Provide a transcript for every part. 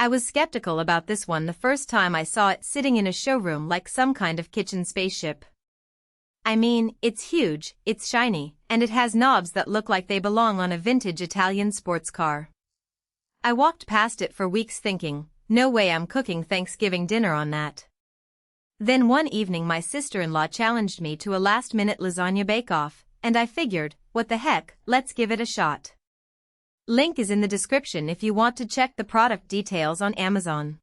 I was skeptical about this one the first time I saw it sitting in a showroom like some kind of kitchen spaceship. I mean, it's huge, it's shiny, and it has knobs that look like they belong on a vintage Italian sports car. I walked past it for weeks thinking, no way I'm cooking Thanksgiving dinner on that. Then one evening my sister-in-law challenged me to a last-minute lasagna bake-off, and I figured, what the heck, let's give it a shot. Link is in the description if you want to check the product details on Amazon.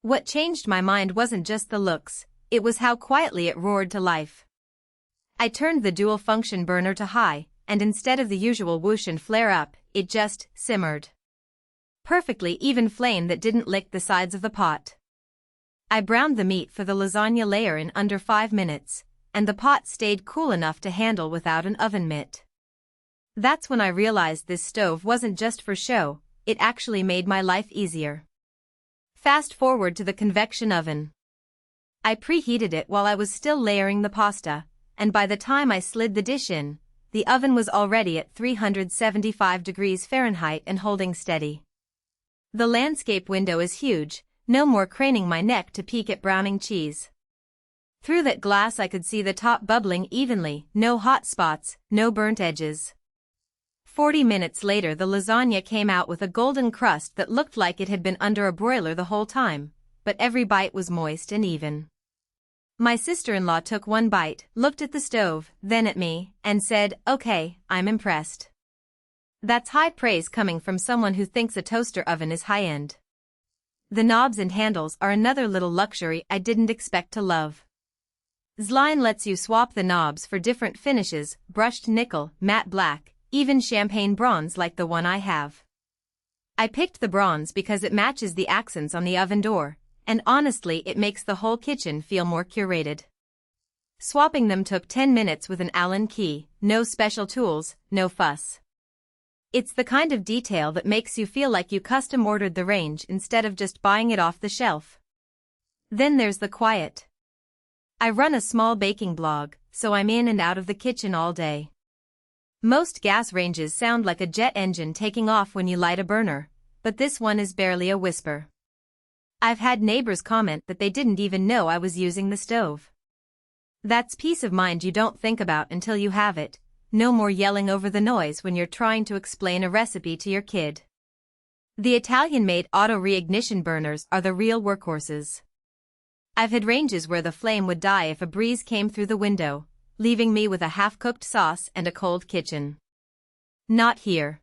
What changed my mind wasn't just the looks, it was how quietly it roared to life. I turned the dual-function burner to high, and instead of the usual whoosh and flare up, it just simmered. Perfectly even flame that didn't lick the sides of the pot. I browned the meat for the lasagna layer in under 5 minutes, and the pot stayed cool enough to handle without an oven mitt. That's when I realized this stove wasn't just for show, it actually made my life easier. Fast forward to the convection oven. I preheated it while I was still layering the pasta, and by the time I slid the dish in, the oven was already at 375 degrees Fahrenheit and holding steady. The landscape window is huge, no more craning my neck to peek at browning cheese. Through that glass I could see the top bubbling evenly, no hot spots, no burnt edges. 40 minutes later the lasagna came out with a golden crust that looked like it had been under a broiler the whole time, but every bite was moist and even. My sister-in-law took one bite, looked at the stove, then at me, and said, "Okay, I'm impressed." That's high praise coming from someone who thinks a toaster oven is high-end. The knobs and handles are another little luxury I didn't expect to love. ZLINE lets you swap the knobs for different finishes, brushed nickel, matte black, even champagne bronze like the one I have. I picked the bronze because it matches the accents on the oven door, and honestly it makes the whole kitchen feel more curated. Swapping them took 10 minutes with an Allen key, no special tools, no fuss. It's the kind of detail that makes you feel like you custom ordered the range instead of just buying it off the shelf. Then there's the quiet. I run a small baking blog, so I'm in and out of the kitchen all day. Most gas ranges sound like a jet engine taking off when you light a burner, but this one is barely a whisper. I've had neighbors comment that they didn't even know I was using the stove. That's peace of mind you don't think about until you have it. No more yelling over the noise when you're trying to explain a recipe to your kid. The Italian-made auto reignition burners are the real workhorses. I've had ranges where the flame would die if a breeze came through the window, leaving me with a half-cooked sauce and a cold kitchen. Not here.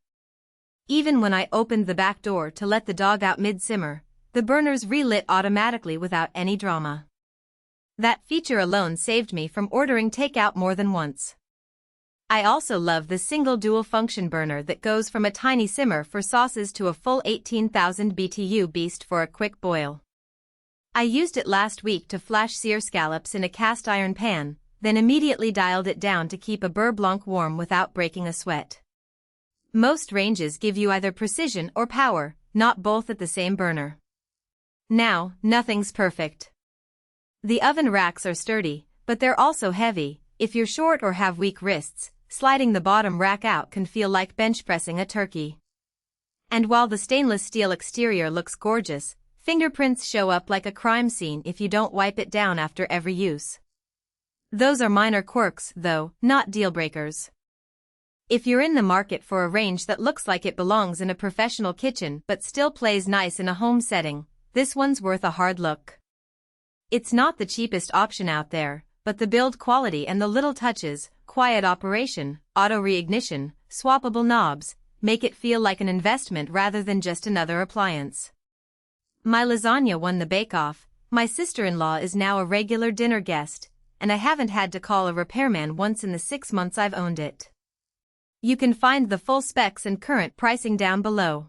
Even when I opened the back door to let the dog out mid-simmer, the burners relit automatically without any drama. That feature alone saved me from ordering takeout more than once. I also love the single dual-function burner that goes from a tiny simmer for sauces to a full 18,000 BTU beast for a quick boil. I used it last week to flash sear scallops in a cast iron pan, then immediately dialed it down to keep a beurre blanc warm without breaking a sweat. Most ranges give you either precision or power, not both at the same burner. Now, nothing's perfect. The oven racks are sturdy, but they're also heavy. If you're short or have weak wrists, sliding the bottom rack out can feel like bench pressing a turkey. And while the stainless steel exterior looks gorgeous, fingerprints show up like a crime scene if you don't wipe it down after every use. Those are minor quirks, though, not deal breakers. If you're in the market for a range that looks like it belongs in a professional kitchen but still plays nice in a home setting, this one's worth a hard look. It's not the cheapest option out there, but the build quality and the little touches, quiet operation, auto reignition, swappable knobs, make it feel like an investment rather than just another appliance. My lasagna won the bake-off. My sister-in-law is now a regular dinner guest, and I haven't had to call a repairman once in the 6 months I've owned it. You can find the full specs and current pricing down below.